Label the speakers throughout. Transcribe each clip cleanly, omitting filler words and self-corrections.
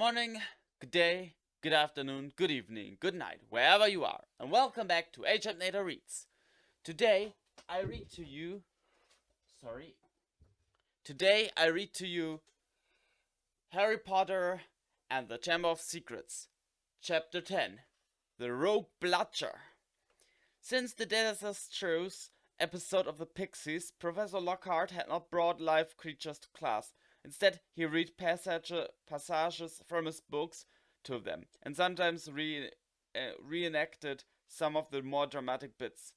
Speaker 1: morning, good day, good afternoon, good evening, good night, wherever you are, and welcome back to Achampnator Reads. Today I read to you. Sorry. Today I read to you Harry Potter and the Chamber of Secrets, Chapter 10, The Rogue Bludger. Since the disastrous episode of the Pixies, Professor Lockhart had not brought live creatures to class. Instead, he read passages from his books to them, and sometimes reenacted some of the more dramatic bits.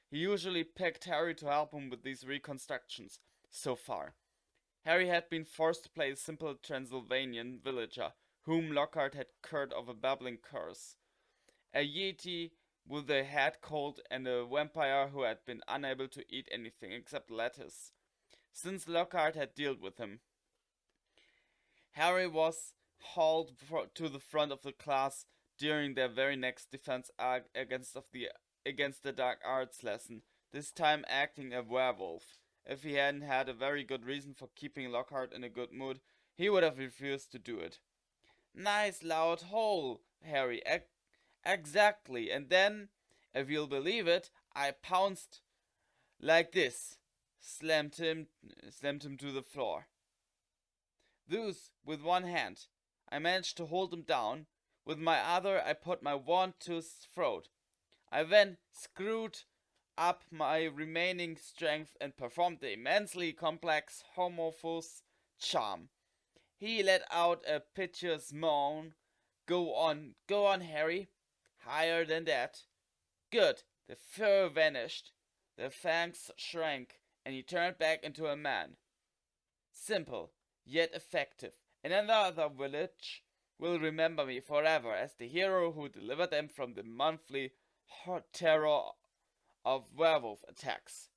Speaker 1: He usually picked Harry to help him with these reconstructions. So far, Harry had been forced to play a simple Transylvanian villager, whom Lockhart had cured of a babbling curse. A yeti with a head cold and a vampire who had been unable to eat anything except lettuce, since Lockhart had dealt with him. Harry was hauled to the front of the class during their very next defense against the dark arts lesson, this time acting a werewolf. If he hadn't had a very good reason for keeping Lockhart in a good mood, he would have refused to do it. Nice loud hole, Harry. Exactly. And then, if you'll believe it, I pounced like this, slammed him to the floor. Thus, with one hand, I managed to hold him down. With my other, I put my wand to his throat. I then screwed up my remaining strength and performed the immensely complex Homophus charm. He let out a piteous moan. Go on, Harry. Higher than that. Good. The fur vanished. The fangs shrank, and he turned back into a man. Simple, yet effective. And another village will remember me forever as the hero who delivered them from the monthly terror of werewolf attacks.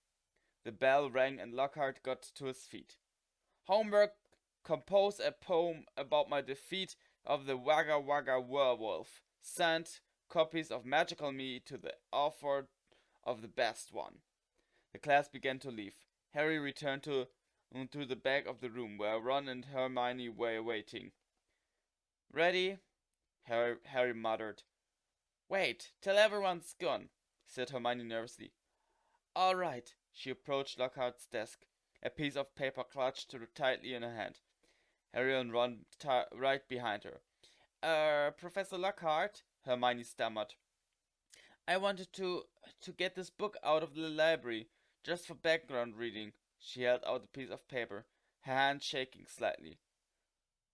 Speaker 1: The bell rang and Lockhart got to his feet. Homework: compose a poem about my defeat of the Wagga Wagga werewolf. Send copies of Magical Me to the author of the best one. The class began to leave. Harry returned to the back of the room where Ron and Hermione were waiting. Ready? Harry muttered. Wait till everyone's gone, said Hermione nervously. All right. She approached Lockhart's desk, a piece of paper clutched tightly in her hand. Harry and Ron right behind her. Professor Lockhart, Hermione stammered. I wanted to get this book out of the library, just for background reading. She held out a piece of paper, her hand shaking slightly.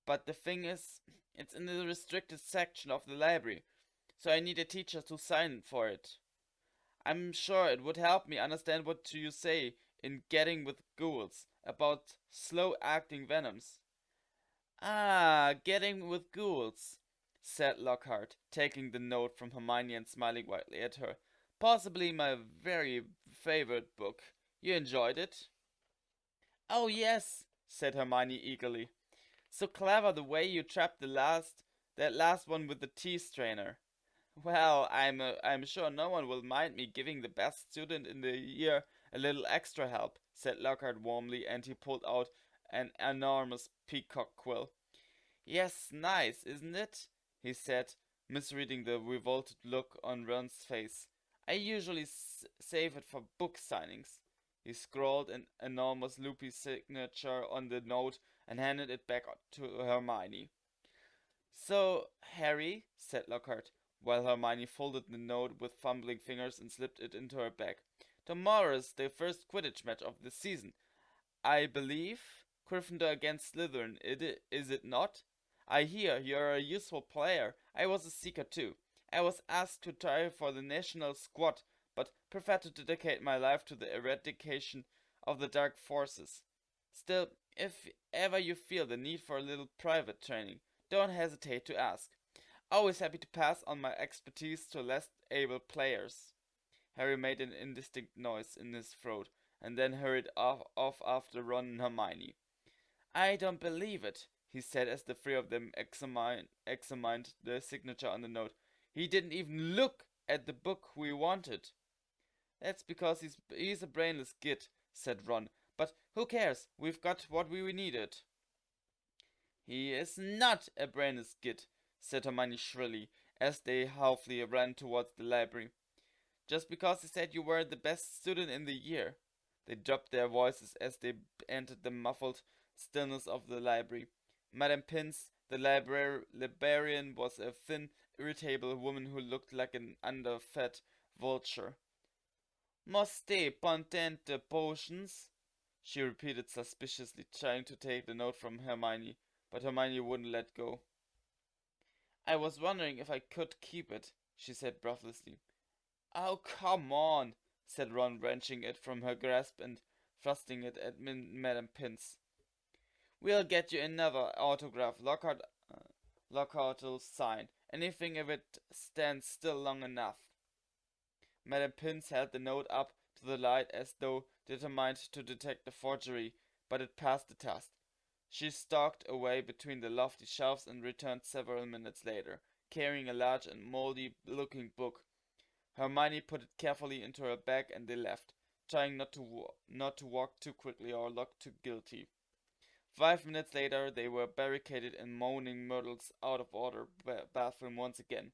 Speaker 1: But the thing is, it's in the restricted section of the library, so I need a teacher to sign for it. I'm sure it would help me understand what you say in Getting with Ghouls about slow-acting venoms. Ah, Getting with Ghouls, said Lockhart, taking the note from Hermione and smiling widely at her. Possibly my very favorite book. You enjoyed it? Oh yes, said Hermione eagerly. So clever the way you trapped that last one with the tea strainer. Well, I'm sure no one will mind me giving the best student in the year a little extra help, said Lockhart warmly, and he pulled out an enormous peacock quill. Yes, nice, isn't it? He said, misreading the revolted look on Ron's face. I usually save it for book signings. He scrawled an enormous loopy signature on the note and handed it back to Hermione. So, Harry, said Lockhart, while Hermione folded the note with fumbling fingers and slipped it into her bag. Tomorrow is the first Quidditch match of the season. I believe Gryffindor against Slytherin, is it not? I hear you're a useful player. I was a seeker too. I was asked to try for the national squad, but prefer to dedicate my life to the eradication of the dark forces. Still, if ever you feel the need for a little private training, don't hesitate to ask. Always happy to pass on my expertise to less able players. Harry made an indistinct noise in his throat, and then hurried off after Ron and Hermione. I don't believe it, he said as the three of them examined the signature on the note. He didn't even look at the book we wanted. That's because he's a brainless git, said Ron. But who cares? We've got what we needed. He is not a brainless git, said Hermione shrilly, as they halfly ran towards the library. Just because he said you were the best student in the year. They dropped their voices as they entered the muffled stillness of the library. Madame Pince, the librarian, was a thin, irritable woman who looked like an underfed vulture. Moste potente potions, she repeated suspiciously, trying to take the note from Hermione, but Hermione wouldn't let go. I was wondering if I could keep it, she said breathlessly. Oh, come on, said Ron, wrenching it from her grasp and thrusting it at Madame Pince. We'll get you another autograph Lockhart'll sign. Anything if it stands still long enough. Madame Pince held the note up to the light as though determined to detect the forgery, but it passed the test. She stalked away between the lofty shelves and returned several minutes later, carrying a large and moldy-looking book. Hermione put it carefully into her bag and they left, trying not to walk too quickly or look too guilty. 5 minutes later, they were barricaded in Moaning Myrtle's out-of-order bathroom once again.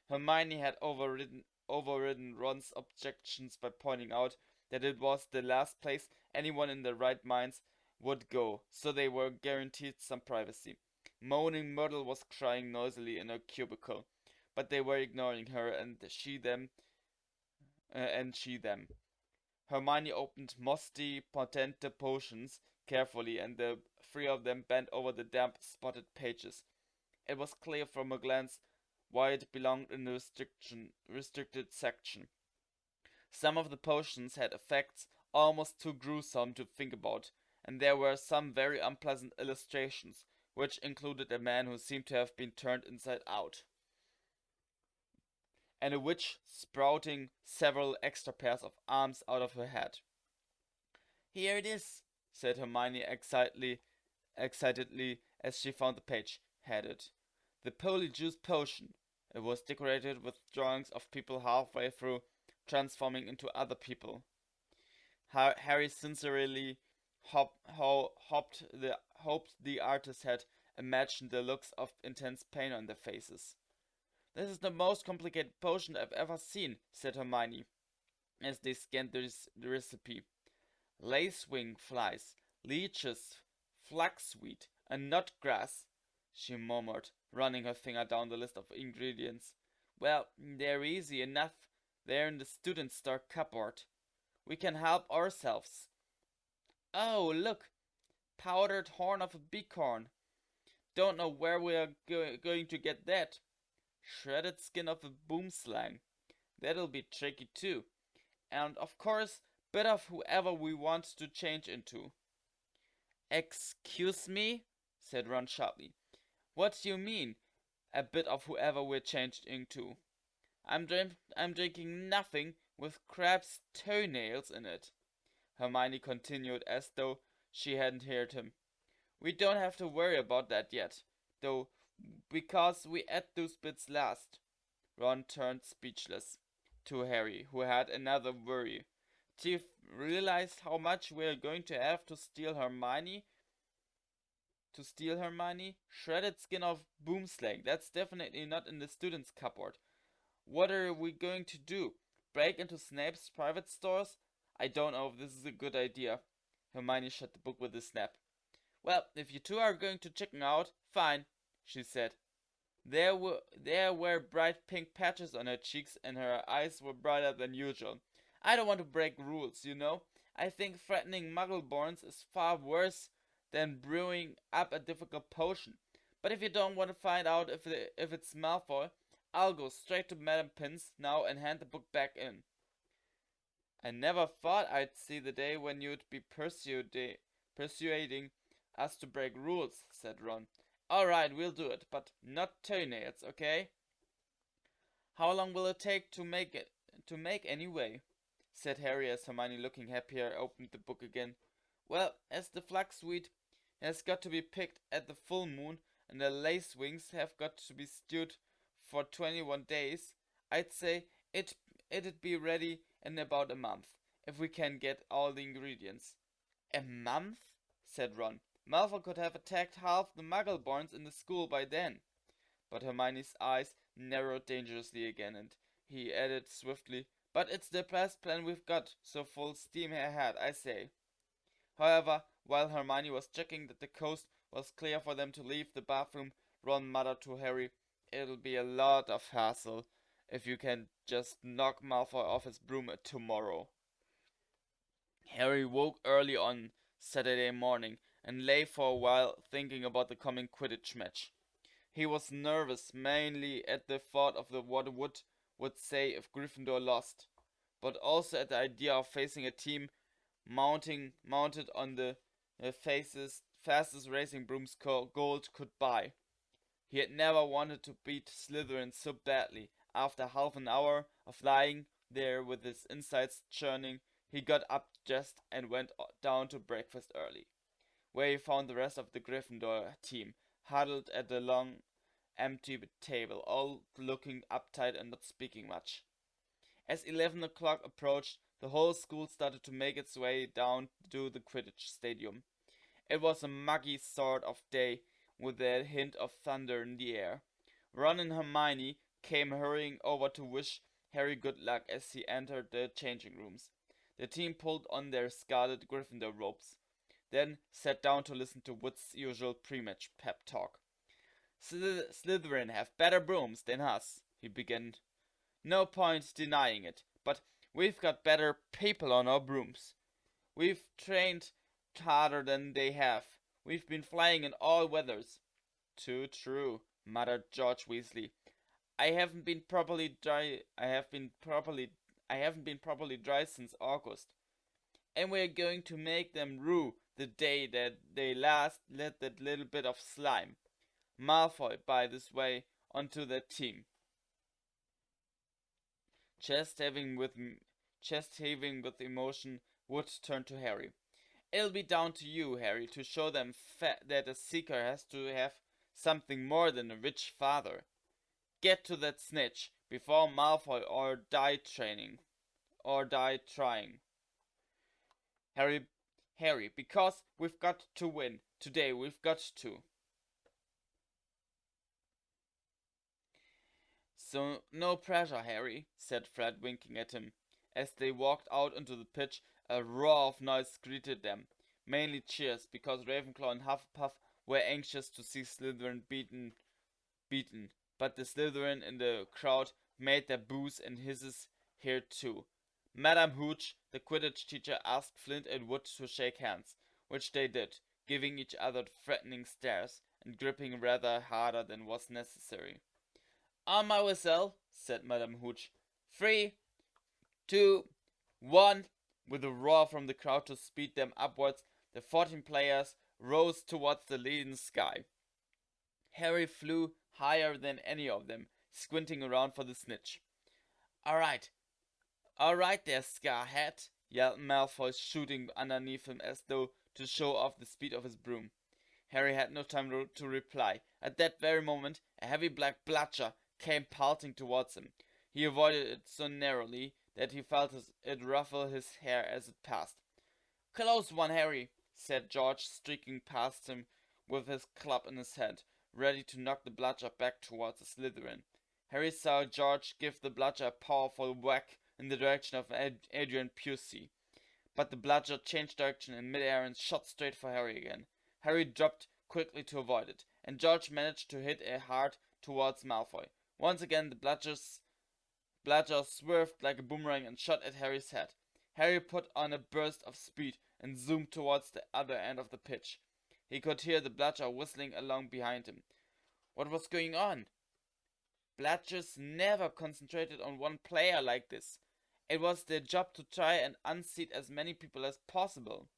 Speaker 1: Hermione had overridden Ron's objections by pointing out that it was the last place anyone in their right minds would go, so they were guaranteed some privacy. Moaning Myrtle was crying noisily in her cubicle, but they were ignoring her and she them. Hermione opened musty, potente potions carefully, and the three of them bent over the damp, spotted pages. It was clear from a glance why it belonged in the restricted section. Some of the potions had effects almost too gruesome to think about, and there were some very unpleasant illustrations, which included a man who seemed to have been turned inside out, and a witch sprouting several extra pairs of arms out of her head. Here it is, said Hermione excitedly as she found the page headed. The Polyjuice Potion. It was decorated with drawings of people halfway through transforming into other people. Harry sincerely hoped the artist had imagined the looks of intense pain on their faces. This is the most complicated potion I've ever seen, said Hermione, as they scanned the recipe. Lacewing flies, leeches, flaxweed, and nutgrass, she murmured, running her finger down the list of ingredients. Well, they're easy enough. They're in the student store cupboard. We can help ourselves. Oh, look! Powdered horn of a bighorn. Don't know where we are going to get that. Shredded skin of a boomslang. That'll be tricky too. And of course, bit of whoever we want to change into. Excuse me? Said Ron sharply. What do you mean, a bit of whoever we're changed into? I'm drinking nothing with crab's toenails in it. Hermione continued as though she hadn't heard him. We don't have to worry about that yet, though, because we ate those bits last. Ron turned speechless to Harry, who had another worry. Do you realize how much we're going to have to steal Hermione? Shredded skin of boomslang. That's definitely not in the student's cupboard. What are we going to do? Break into Snape's private stores? I don't know if this is a good idea. Hermione shut the book with a snap. Well, if you two are going to chicken out, fine, she said. There were bright pink patches on her cheeks and her eyes were brighter than usual. I don't want to break rules, you know. I think threatening Muggleborns is far worse than brewing up a difficult potion. But if you don't want to find out if it's Malfoy, I'll go straight to Madame Pince now and hand the book back in. I never thought I'd see the day when you'd be persuading us to break rules, said Ron. Alright, we'll do it, but not toenails, okay? How long will it take to make anyway? Said Harry as Hermione, looking happier, opened the book again. Well, as the flaxweed has got to be picked at the full moon and the lacewings have got to be stewed for 21 days, I'd say it'd be ready in about a month, if we can get all the ingredients. A month? Said Ron. Malfoy could have attacked half the Muggleborns in the school by then. But Hermione's eyes narrowed dangerously again, and he added swiftly, "But it's the best plan we've got, so full steam ahead, I say." However, while Hermione was checking that the coast was clear for them to leave the bathroom, Ron muttered to Harry, "It'll be a lot of hassle if you can just knock Malfoy off his broom tomorrow." Harry woke early on Saturday morning and lay for a while thinking about the coming Quidditch match. He was nervous mainly at the thought of what would say if Gryffindor lost, but also at the idea of facing a team mounted on the fastest racing brooms gold could buy. He had never wanted to beat Slytherin so badly. After half an hour of lying there with his insides churning, he got up dressed and went down to breakfast early, where he found the rest of the Gryffindor team huddled at the long, empty table, all looking uptight and not speaking much. As 11 o'clock approached, the whole school started to make its way down to the Quidditch stadium. It was a muggy sort of day with a hint of thunder in the air. Ron and Hermione came hurrying over to wish Harry good luck as he entered the changing rooms. The team pulled on their scarlet Gryffindor robes, then sat down to listen to Wood's usual pre-match pep talk. "Slytherin have better brooms than us," he began. "No point denying it, but we've got better people on our brooms. We've trained harder than they have. We've been flying in all weathers." "Too true," muttered George Weasley. I haven't been properly dry since August. And we're going to make them rue the day that they last let that little bit of slime, Malfoy, by this way onto their team." Chest heaving with emotion, Wood turned to Harry. "It'll be down to you, Harry, to show them that a seeker has to have something more than a rich father. Get to that snitch before Malfoy or die trying. Harry, because we've got to win. Today we've got to." "So no pressure, Harry," said Fred, winking at him. As they walked out onto the pitch, a roar of noise greeted them. Mainly cheers, because Ravenclaw and Hufflepuff were anxious to see Slytherin beaten. But the Slytherin in the crowd made their boos and hisses heard too. Madame Hooch, the Quidditch teacher, asked Flint and Wood to shake hands, which they did, giving each other threatening stares and gripping rather harder than was necessary. "On my whistle," said Madame Hooch. 3, 2, 1. With a roar from the crowd to speed them upwards, the 14 players rose towards the leaden sky. Harry flew higher than any of them, squinting around for the snitch. All right there, Scarhead," yelled Malfoy, shooting underneath him as though to show off the speed of his broom. Harry had no time to reply. At that very moment, a heavy black bludger came pelting towards him. He avoided it so narrowly that he felt it ruffle his hair as it passed. "Close one, Harry," said George, streaking past him with his club in his hand, ready to knock the bludger back towards the Slytherin. Harry saw George give the bludger a powerful whack in the direction of Adrian Pusey, but the bludger changed direction in midair and shot straight for Harry again. Harry dropped quickly to avoid it, and George managed to hit it hard towards Malfoy. Once again, the bludger swerved like a boomerang and shot at Harry's head. Harry put on a burst of speed and zoomed towards the other end of the pitch. He could hear the bludger whistling along behind him. What was going on? Bludgers never concentrated on one player like this. It was their job to try and unseat as many people as possible.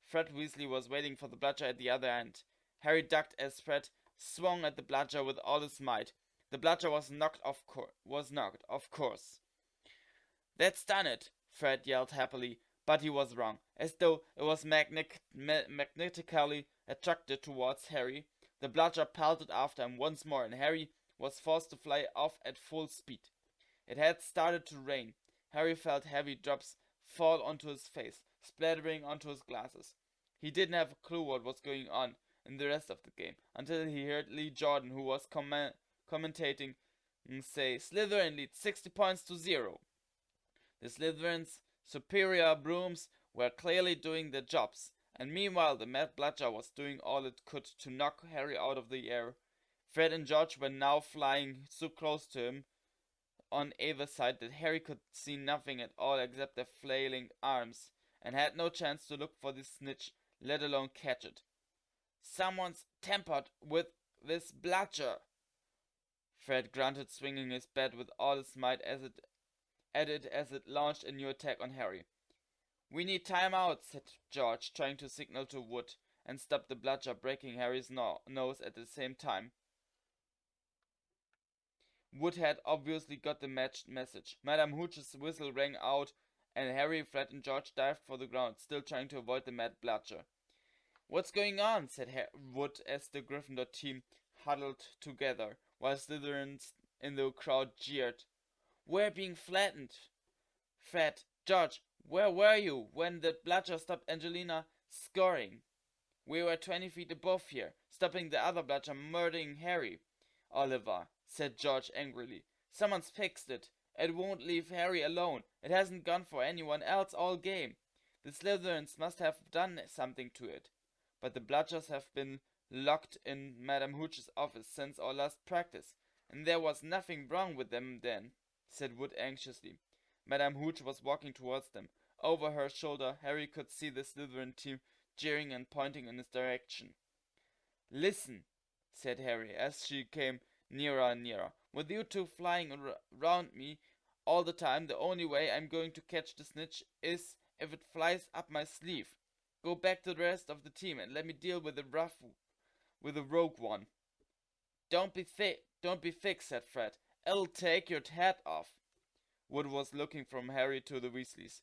Speaker 1: Fred Weasley was waiting for the bludger at the other end. Harry ducked as Fred swung at the bludger with all his might. The bludger was knocked, of course. "That's done it," Fred yelled happily, but he was wrong. As though it was magnetically attracted towards Harry, the bludger pelted after him once more, and Harry was forced to fly off at full speed. It had started to rain. Harry felt heavy drops fall onto his face, splattering onto his glasses. He didn't have a clue what was going on in the rest of the game until he heard Lee Jordan, who was commentating, say Slytherin leads 60 points to 0. The Slytherin's superior brooms were clearly doing their jobs, and meanwhile the Mad Bludger was doing all it could to knock Harry out of the air. Fred and George were now flying so close to him on either side that Harry could see nothing at all except their flailing arms, and had no chance to look for the snitch, let alone catch it. "Someone's tampered with this Bludger," Fred grunted, swinging his bat with all his might as it launched a new attack on Harry. "We need time out," said George, trying to signal to Wood and stop the Bludger, breaking Harry's nose at the same time. Wood had obviously got the message. Madame Hooch's whistle rang out, and Harry, Fred, and George dived for the ground, still trying to avoid the Mad Bludger. "What's going on?" said Wood as the Gryffindor team huddled together, while Slytherins in the crowd jeered. "We're being flattened." "Fred, George, where were you when the Bludger stopped Angelina scoring?" "We were 20 feet above here, stopping the other Bludger murdering Harry." "Oliver," said George angrily, "someone's fixed it. It won't leave Harry alone. It hasn't gone for anyone else all game. The Slytherins must have done something to it. But the Bludgers have been locked in Madame Hooch's office since our last practice, and there was nothing wrong with them then," said Wood anxiously. Madame Hooch was walking towards them. Over her shoulder, Harry could see the Slytherin team jeering and pointing in his direction. "Listen," said Harry as she came nearer and nearer. "With you two flying around me all the time, the only way I'm going to catch the snitch is if it flies up my sleeve. Go back to the rest of the team and let me deal with the rogue one." Don't be thick," said Fred. "It'll take your head off." Wood was looking from Harry to the Weasleys.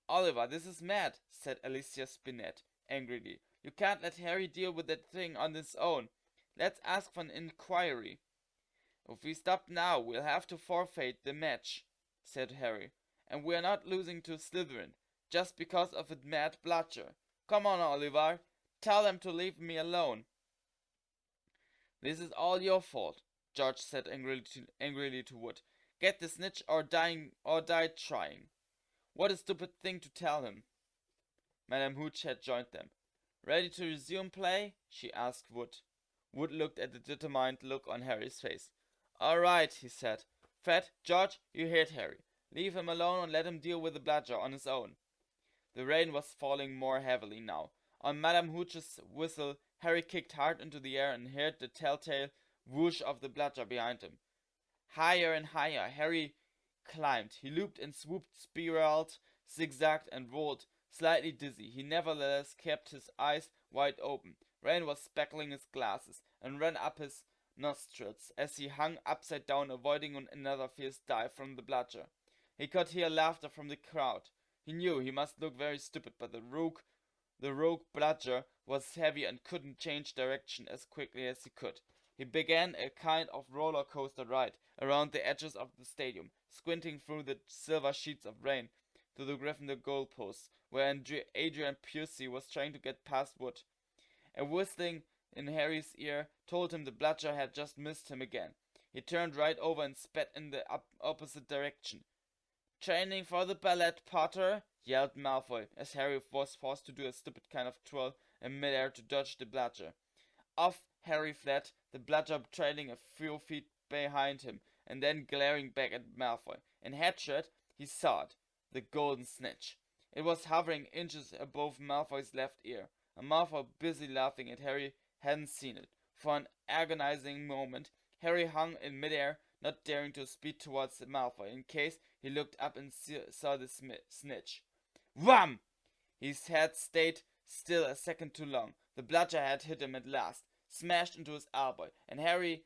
Speaker 1: "Oliver, this is mad," said Alicia Spinnet angrily. "You can't let Harry deal with that thing on his own. Let's ask for an inquiry." "If we stop now, we'll have to forfeit the match," said Harry. "And we're not losing to Slytherin, just because of a Mad Bludger. Come on, Oliver. Tell them to leave me alone." "This is all your fault," George said angrily to Wood. "Get the snitch or die trying." "What a stupid thing to tell him." Madame Hooch had joined them. "Ready to resume play?" she asked Wood. Wood looked at the determined look on Harry's face. "All right," he said. "Fred, George, you heard Harry. Leave him alone and let him deal with the Bludger on his own." The rain was falling more heavily now. On Madame Hooch's whistle, Harry kicked hard into the air and heard the telltale whoosh of the Bludger behind him. Higher and higher Harry climbed. He looped and swooped, spiraled, zigzagged, and rolled. Slightly dizzy, he nevertheless kept his eyes wide open. Rain was speckling his glasses and ran up his nostrils as he hung upside down, avoiding another fierce dive from the Bludger. He could hear laughter from the crowd. He knew he must look very stupid, but the rogue Bludger was heavy and couldn't change direction as quickly as he could. He began a kind of roller coaster ride around the edges of the stadium, squinting through the silver sheets of rain to the Gryffindor goalposts, where Adrian Pusey was trying to get past Wood. A whistling in Harry's ear told him the Bludger had just missed him again. He turned right over and spat in the opposite direction. "Training for the ballet, Potter?" yelled Malfoy, as Harry was forced to do a stupid kind of twirl in midair to dodge the Bludger. Off Harry fled, the Bludger trailing a few feet behind him, and then glaring back at Malfoy. In headshot, he saw it, the golden snitch. It was hovering inches above Malfoy's left ear, and Malfoy, busy laughing at Harry, hadn't seen it. For an agonizing moment, Harry hung in midair, not daring to speed towards Malfoy, in case he looked up and saw the snitch. Wham! His head stayed still a second too long. The Bludger had hit him at last, smashed into his elbow, and Harry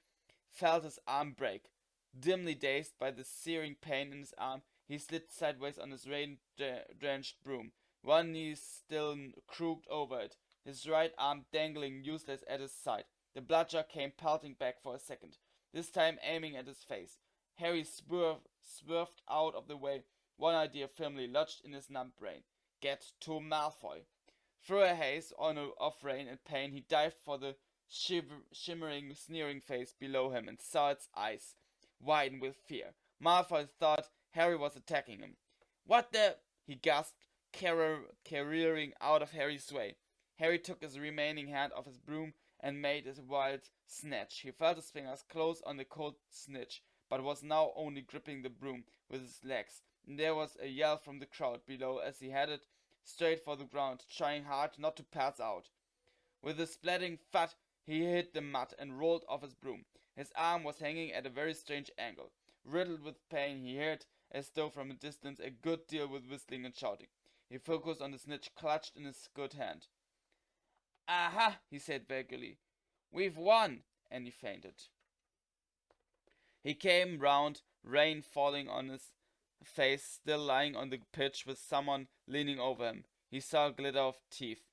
Speaker 1: felt his arm break. Dimly dazed by the searing pain in his arm, he slid sideways on his rain-drenched broom, one knee still crooked over it, his right arm dangling useless at his side. The Bludger came pelting back for a second, this time aiming at his face. Harry swerved out of the way, one idea firmly lodged in his numb brain. Get to Malfoy. Through a haze of rain and pain, he dived for the shimmering, sneering face below him and saw its eyes widen with fear. Malfoy thought Harry was attacking him. "What the?" he gasped, careering out of Harry's way. Harry took his remaining hand off his broom and made a wild snatch. He felt his fingers close on the cold snitch, but was now only gripping the broom with his legs. And there was a yell from the crowd below as he headed straight for the ground, trying hard not to pass out. With a splattering thud, he hit the mud and rolled off his broom. His arm was hanging at a very strange angle. Riddled with pain, he heard, as though from a distance, a good deal with whistling and shouting. He focused on the snitch clutched in his good hand. "Aha!" he said vaguely. "We've won!" And he fainted. He came round, rain falling on his face, still lying on the pitch with someone leaning over him. He saw a glitter of teeth.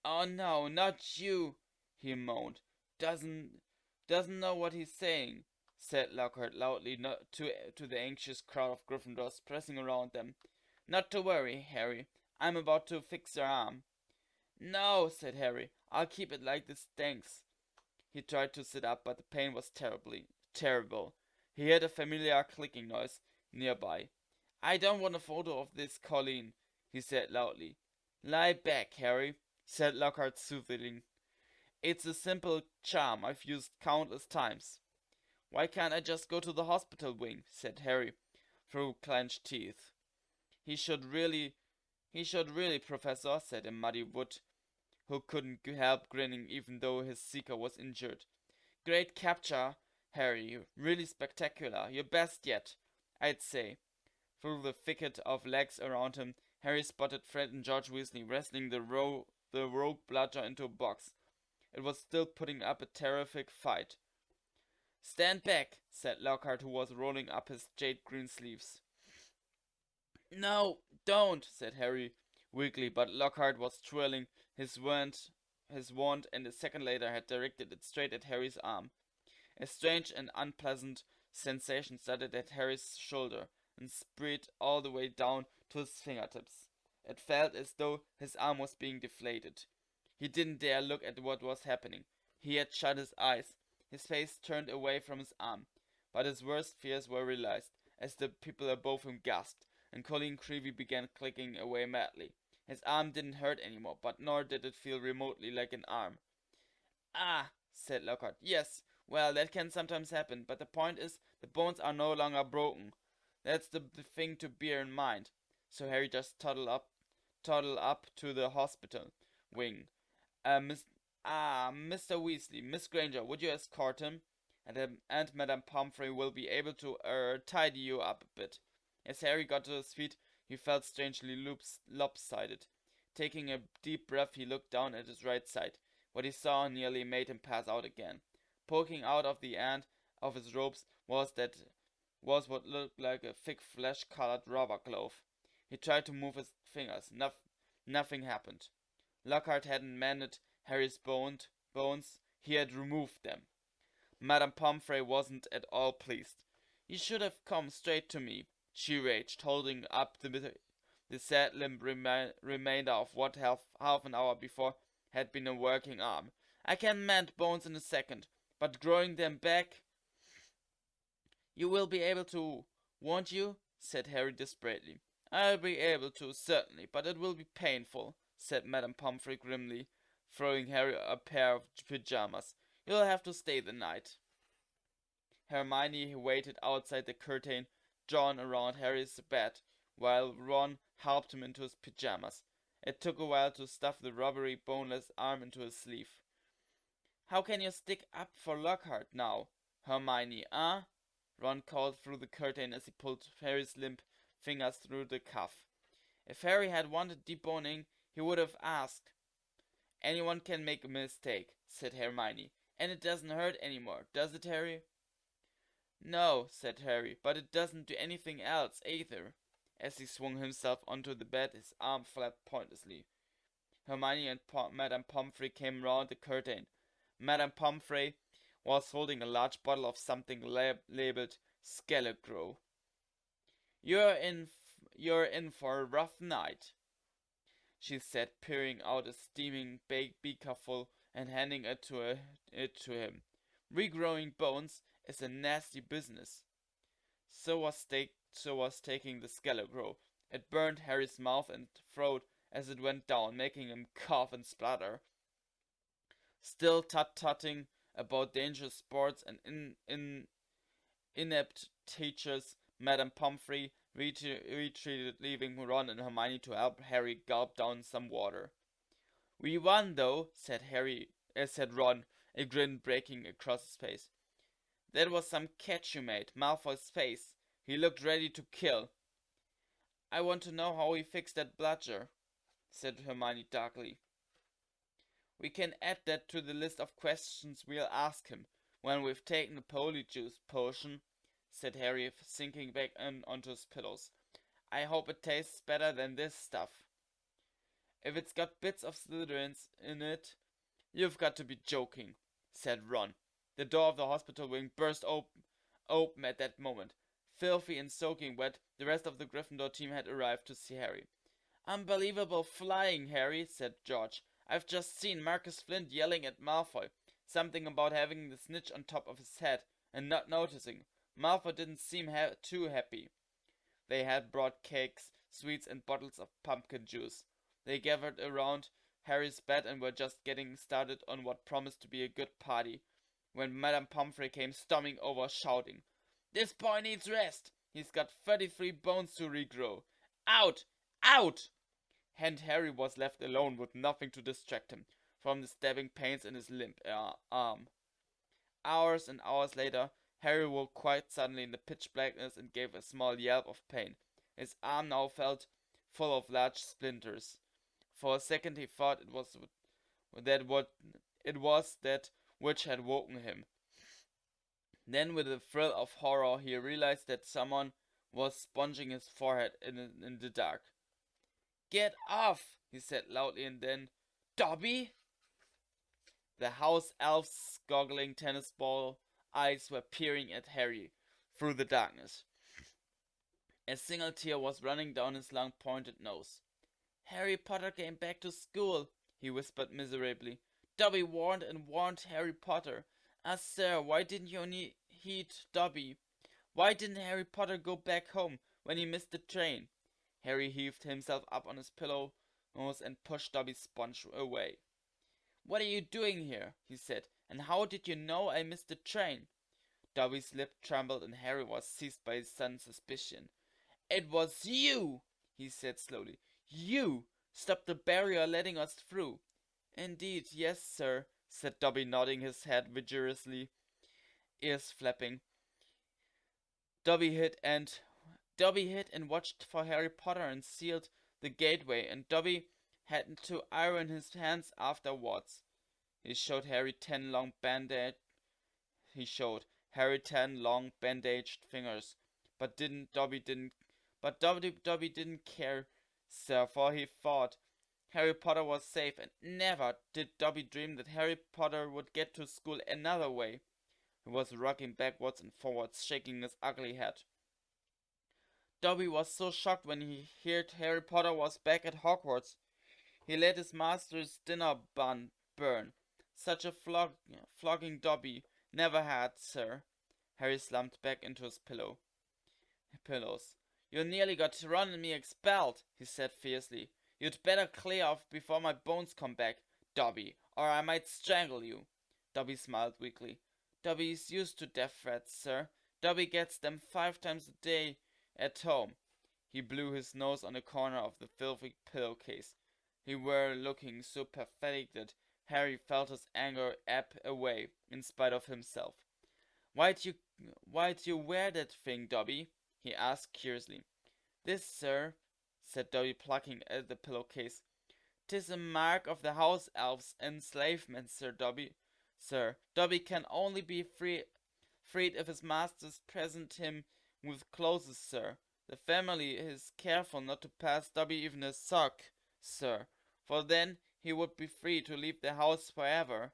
Speaker 1: "Oh no, not you!" he moaned. Doesn't know what he's saying," said Lockhart loudly to the anxious crowd of Gryffindors pressing around them. "Not to worry, Harry. I'm about to fix your arm." "No," said Harry. "I'll keep it like this, thanks." He tried to sit up, but the pain was terrible. He heard a familiar clicking noise nearby. "I don't want a photo of this, Colleen," he said loudly. "Lie back, Harry," said Lockhart soothingly. "It's a simple charm I've used countless times." "Why can't I just go to the hospital wing?" said Harry through clenched teeth. He should really, Professor," said a muddy Wood, who couldn't help grinning even though his seeker was injured. "Great capture, Harry. Really spectacular. Your best yet, I'd say." Through the thicket of legs around him, Harry spotted Fred and George Weasley wrestling the rogue Bludger into a box. It was still putting up a terrific fight. "Stand back," said Lockhart, who was rolling up his jade green sleeves. "No, don't," said Harry weakly, but Lockhart was twirling his wand, and a second later had directed it straight at Harry's arm. A strange and unpleasant sensation started at Harry's shoulder and spread all the way down to his fingertips. It felt as though his arm was being deflated. He didn't dare look at what was happening. He had shut his eyes, his face turned away from his arm. But his worst fears were realized, as the people above him gasped, and Colleen Creevy began clicking away madly. His arm didn't hurt anymore, but nor did it feel remotely like an arm. "Ah," said Lockhart. "Yes, well, that can sometimes happen, but the point is, the bones are no longer broken. That's the thing to bear in mind." So Harry just toddled up to the hospital wing. Mr. Weasley, Miss Granger, would you escort him? And Madame Pomfrey will be able to tidy you up a bit." As Harry got to his feet, he felt strangely lopsided. Taking a deep breath, he looked down at his right side. What he saw nearly made him pass out again. Poking out of the end of his robes was what looked like a thick flesh-colored rubber glove. He tried to move his fingers. Nothing happened. Lockhart hadn't mended Harry's bones, he had removed them. Madame Pomfrey wasn't at all pleased. "You should have come straight to me," she raged, holding up the sad limp remainder of what half an hour before had been a working arm. "I can mend bones in a second, but growing them back—" "You will be able to, won't you?" said Harry desperately. "I'll be able to, certainly, but it will be painful," said Madame Pomfrey grimly, throwing Harry a pair of pajamas. "You'll have to stay the night." Hermione waited outside the curtain drawn around Harry's bed, while Ron helped him into his pajamas. It took a while to stuff the rubbery, boneless arm into his sleeve. "How can you stick up for Lockhart now, Hermione, Ron called through the curtain as he pulled Harry's limp fingers through the cuff. If Harry had wanted deboning, he would have asked. "Anyone can make a mistake," said Hermione. "And it doesn't hurt anymore, does it, Harry?" "No," said Harry, "but it doesn't do anything else, either." As he swung himself onto the bed, his arm flapped pointlessly. Hermione and Madame Pomfrey came round the curtain. Madame Pomfrey was holding a large bottle of something labeled Scarecrow. You're in for a rough night." she said, peering out a steaming beaker full and handing it to him. Regrowing bones is a nasty business. So was taking the Scarecrow. It burned Harry's mouth and throat as it went down, making him cough and splutter. Still tut-tutting about dangerous sports and inept teachers, Madame Pomfrey retreated, leaving Ron and Hermione to help Harry gulp down some water. "We won, though," said Ron, a grin breaking across his face. "That was some catch you made." Malfoy's face. He looked ready to kill. "I want to know how he fixed that bludger," said Hermione darkly. "We can add that to the list of questions we'll ask him when we've taken the polyjuice potion," said Harry, sinking back onto his pillows. "I hope it tastes better than this stuff." "If it's got bits of Slytherins in it, you've got to be joking," said Ron. The door of the hospital wing burst open at that moment. Filthy and soaking wet, the rest of the Gryffindor team had arrived to see Harry. "Unbelievable flying, Harry," said George. "I've just seen Marcus Flint yelling at Malfoy. Something about having the snitch on top of his head and not noticing. Malfoy didn't seem too happy." They had brought cakes, sweets, and bottles of pumpkin juice. They gathered around Harry's bed and were just getting started on what promised to be a good party when Madame Pomfrey came storming over, shouting, "This boy needs rest. He's got 33 bones to regrow. Out! Out!" And Harry was left alone with nothing to distract him from the stabbing pains in his limp arm. Hours and hours later, Harry woke quite suddenly in the pitch blackness and gave a small yelp of pain. His arm now felt full of large splinters. For a second he thought it was that which had woken him. Then, with a thrill of horror, he realized that someone was sponging his forehead in the dark. "Get off!" he said loudly, and then, "Dobby!" The house elf's goggling tennis ball eyes were peering at Harry through the darkness. A single tear was running down his long pointed nose. "Harry Potter came back to school," he whispered miserably. "Dobby warned and warned Harry Potter. Ah, sir, why didn't you heed Dobby? Why didn't Harry Potter go back home when he missed the train?" Harry heaved himself up on his pillow and pushed Dobby's sponge away. "What are you doing here?" he said. "And how did you know I missed the train?" Dobby's lip trembled and Harry was seized by his sudden suspicion. "It was you," he said slowly. "You stopped the barrier letting us through." "Indeed, yes, sir," said Dobby, nodding his head vigorously, ears flapping. Dobby hid and watched for Harry Potter and sealed the gateway, and Dobby had to iron his hands afterwards. He showed Harry 10 long bandaged fingers, but Dobby didn't care, sir, for he thought Harry Potter was safe, and never did Dobby dream that Harry Potter would get to school another way. He was rocking backwards and forwards, shaking his ugly head. Dobby was so shocked when he heard Harry Potter was back at Hogwarts. He let his master's dinner bun burn. Such a flogging Dobby never had, sir. Harry slumped back into his pillows. "You nearly got Ron and me expelled," he said fiercely. "You'd better clear off before my bones come back, Dobby, or I might strangle you." Dobby smiled weakly. "Dobby is used to death threats, sir. Dobby gets them 5 times a day at home." He blew his nose on the corner of the filthy pillowcase. He were looking so pathetic that Harry felt his anger ebb away in spite of himself. Why'd you wear that thing, Dobby?" he asked curiously. "This, sir," said Dobby, plucking at the pillowcase. "'Tis a mark of the house elves' enslavement, Sir Dobby. Sir, Dobby can only be freed if his masters present him with clothes, sir. The family is careful not to pass Dobby even a sock, sir, for then he would be free to leave the house forever."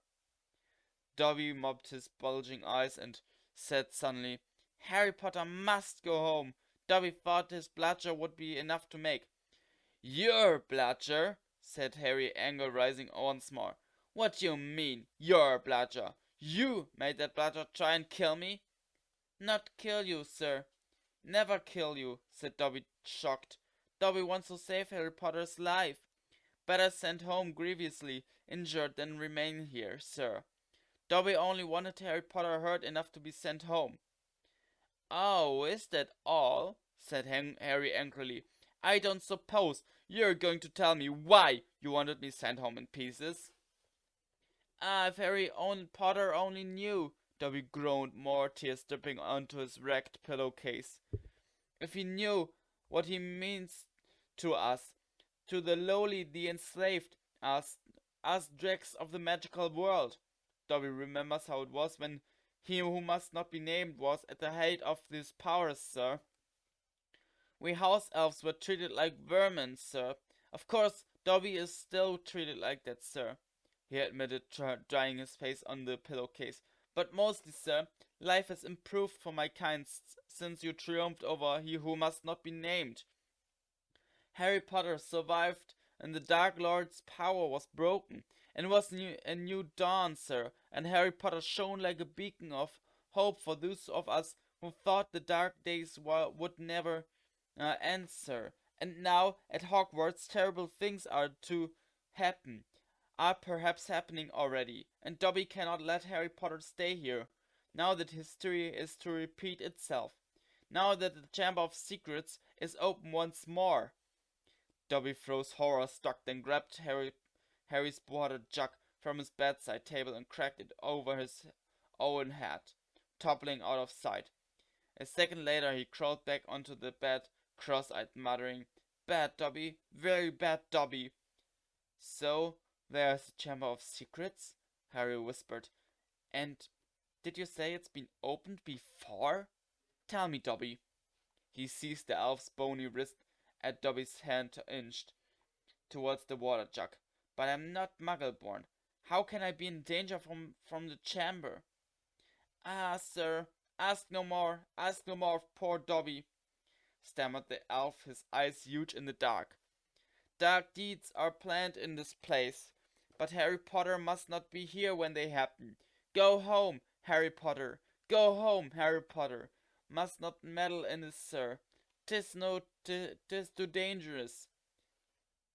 Speaker 1: Dobby mopped his bulging eyes and said suddenly, "Harry Potter must go home. Dobby thought his Bludger would be enough to make." "Your Bludger," said Harry, anger rising once more. "What do you mean, you're a Bludger? You made that Bludger try and kill me?" "Not kill you, sir. Never kill you," said Dobby, shocked. "Dobby wants to save Harry Potter's life. Better sent home grievously injured than remain here, sir. Dobby only wanted Harry Potter hurt enough to be sent home." "Oh, is that all?" said Harry angrily. "I don't suppose you're going to tell me why you wanted me sent home in pieces." "Ah, if Potter only knew," Dobby groaned, more tears dripping onto his wrecked pillowcase. "If he knew what he means to us, to the lowly, the enslaved, us dregs of the magical world. Dobby remembers how it was when he who must not be named was at the height of his powers, sir. We house elves were treated like vermin, sir. Of course, Dobby is still treated like that, sir," he admitted, drying his face on the pillowcase. "But mostly, sir, life has improved for my kind since you triumphed over he who must not be named. Harry Potter survived, and the Dark Lord's power was broken, and was a new dawn, sir, and Harry Potter shone like a beacon of hope for those of us who thought the dark days would never end, sir. And now, at Hogwarts, terrible things are perhaps happening already, and Dobby cannot let Harry Potter stay here. Now that history is to repeat itself. Now that the Chamber of Secrets is open once more." Dobby froze horror-struck, then grabbed Harry's water jug from his bedside table and cracked it over his own head, toppling out of sight. A second later, he crawled back onto the bed, cross-eyed, muttering, "Bad Dobby, very bad Dobby." "So, there's the Chamber of Secrets?" Harry whispered. "And did you say it's been opened before? Tell me, Dobby." He seized the elf's bony wrist at Dobby's hand inched towards the water jug. "But I'm not Muggle-born. How can I be in danger from the chamber?" "Ah, sir, ask no more of poor Dobby," stammered the elf, his eyes huge in the dark. "Dark deeds are planned in this place, but Harry Potter must not be here when they happen. Go home, Harry Potter. Go home, Harry Potter. Must not meddle in this, sir. 'Tis too dangerous."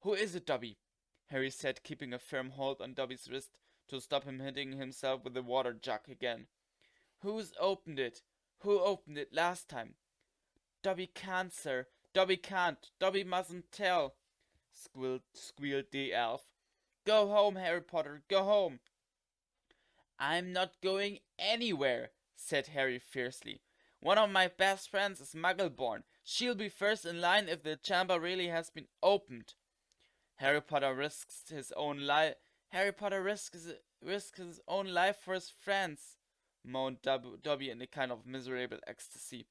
Speaker 1: "Who is it, Dobby?" Harry said, keeping a firm hold on Dobby's wrist to stop him hitting himself with the water jug again. "Who's opened it? Who opened it last time?" "Dobby can't, sir. Dobby can't. Dobby mustn't tell," squealed the elf. "Go home, Harry Potter. Go home." "I'm not going anywhere," said Harry fiercely. "One of my best friends is Muggle-born. She'll be first in line if the chamber really has been opened." Harry Potter risks his own life. Harry Potter risks his own life for his friends," moaned Dobby in a kind of miserable ecstasy.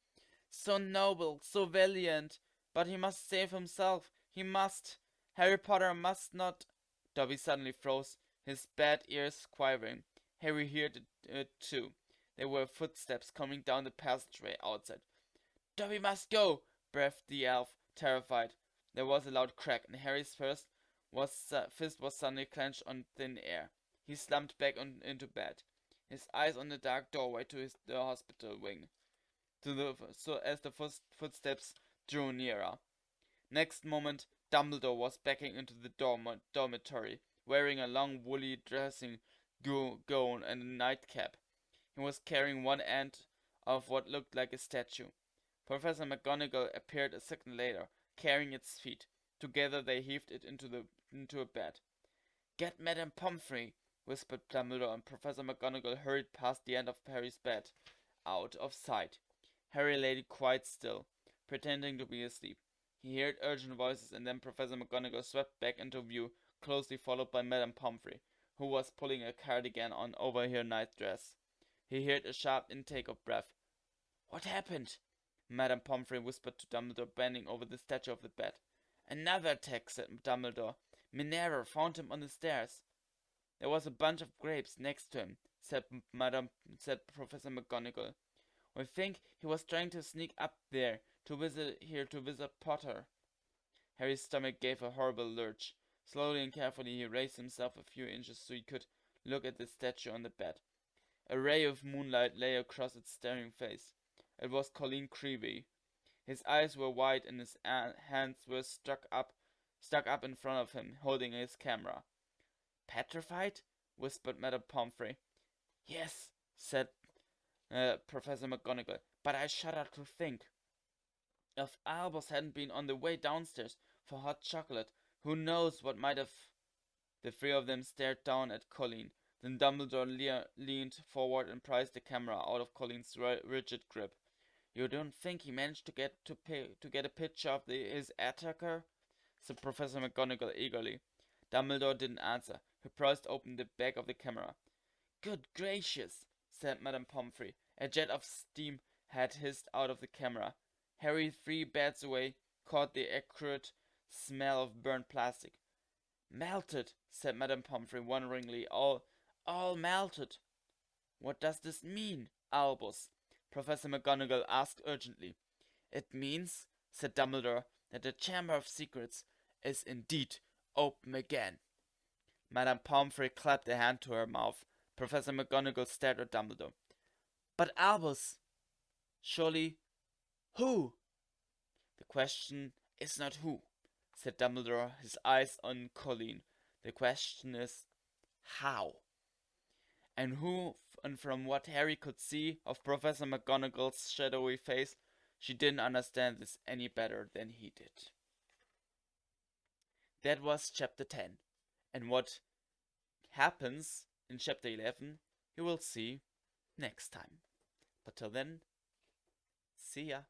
Speaker 1: "So noble, so valiant, but he must save himself. He must. Harry Potter must not." Dobby suddenly froze, his bad ears quivering. Harry heard it too. There were footsteps coming down the passageway outside. "Dobby must go," breathed the elf, terrified. There was a loud crack, and Harry's fist was suddenly clenched on thin air. He slumped back into bed, his eyes on the dark doorway to the hospital wing. As the footsteps drew nearer. Next moment, Dumbledore was backing into the dormitory, wearing a long woolly dressing gown and a nightcap. He was carrying one end of what looked like a statue. Professor McGonagall appeared a second later, carrying its feet. Together they heaved it into a bed. "Get Madame Pomfrey," whispered Dumbledore, and Professor McGonagall hurried past the end of Harry's bed, out of sight. Harry lay quite still, pretending to be asleep. He heard urgent voices, and then Professor McGonagall swept back into view, closely followed by Madame Pomfrey, who was pulling a cardigan on over her nightdress. He heard a sharp intake of breath. "What happened?" Madame Pomfrey whispered to Dumbledore, bending over the statue of the bed. "Another attack," said Dumbledore. "Minerva found him on the stairs." "There was a bunch of grapes next to him," said Professor McGonagall. "We think he was trying to sneak up there to visit Potter." Harry's stomach gave a horrible lurch. Slowly and carefully he raised himself a few inches so he could look at the statue on the bed. A ray of moonlight lay across its staring face. It was Colleen Creevey. His eyes were wide and his hands were stuck up in front of him, holding his camera. Petrified? Whispered Madame Pomfrey. Yes, said Professor McGonagall, but I shudder to think. If Albus hadn't been on the way downstairs for hot chocolate, who knows what might have... The three of them stared down at Colleen. Then Dumbledore leaned forward and prized the camera out of Colleen's rigid grip. You don't think he managed to get a picture of his attacker? Said Professor McGonagall eagerly. Dumbledore didn't answer. He prized open the back of the camera. Good gracious, said Madame Pomfrey. A jet of steam had hissed out of the camera. Harry, 3 beds away, caught the acrid smell of burnt plastic. Melted, said Madame Pomfrey wonderingly. All melted. What does this mean, Albus? Professor McGonagall asked urgently. It means, said Dumbledore, that the Chamber of Secrets is indeed open again. Madame Pomfrey clapped a hand to her mouth. Professor McGonagall stared at Dumbledore. But Albus, surely, who? The question is not who, said Dumbledore, his eyes on Colleen. The question is how. And from what Harry could see of Professor McGonagall's shadowy face, she didn't understand this any better than he did. That was chapter 10. And what happens in chapter 11, you will see next time. But till then, see ya.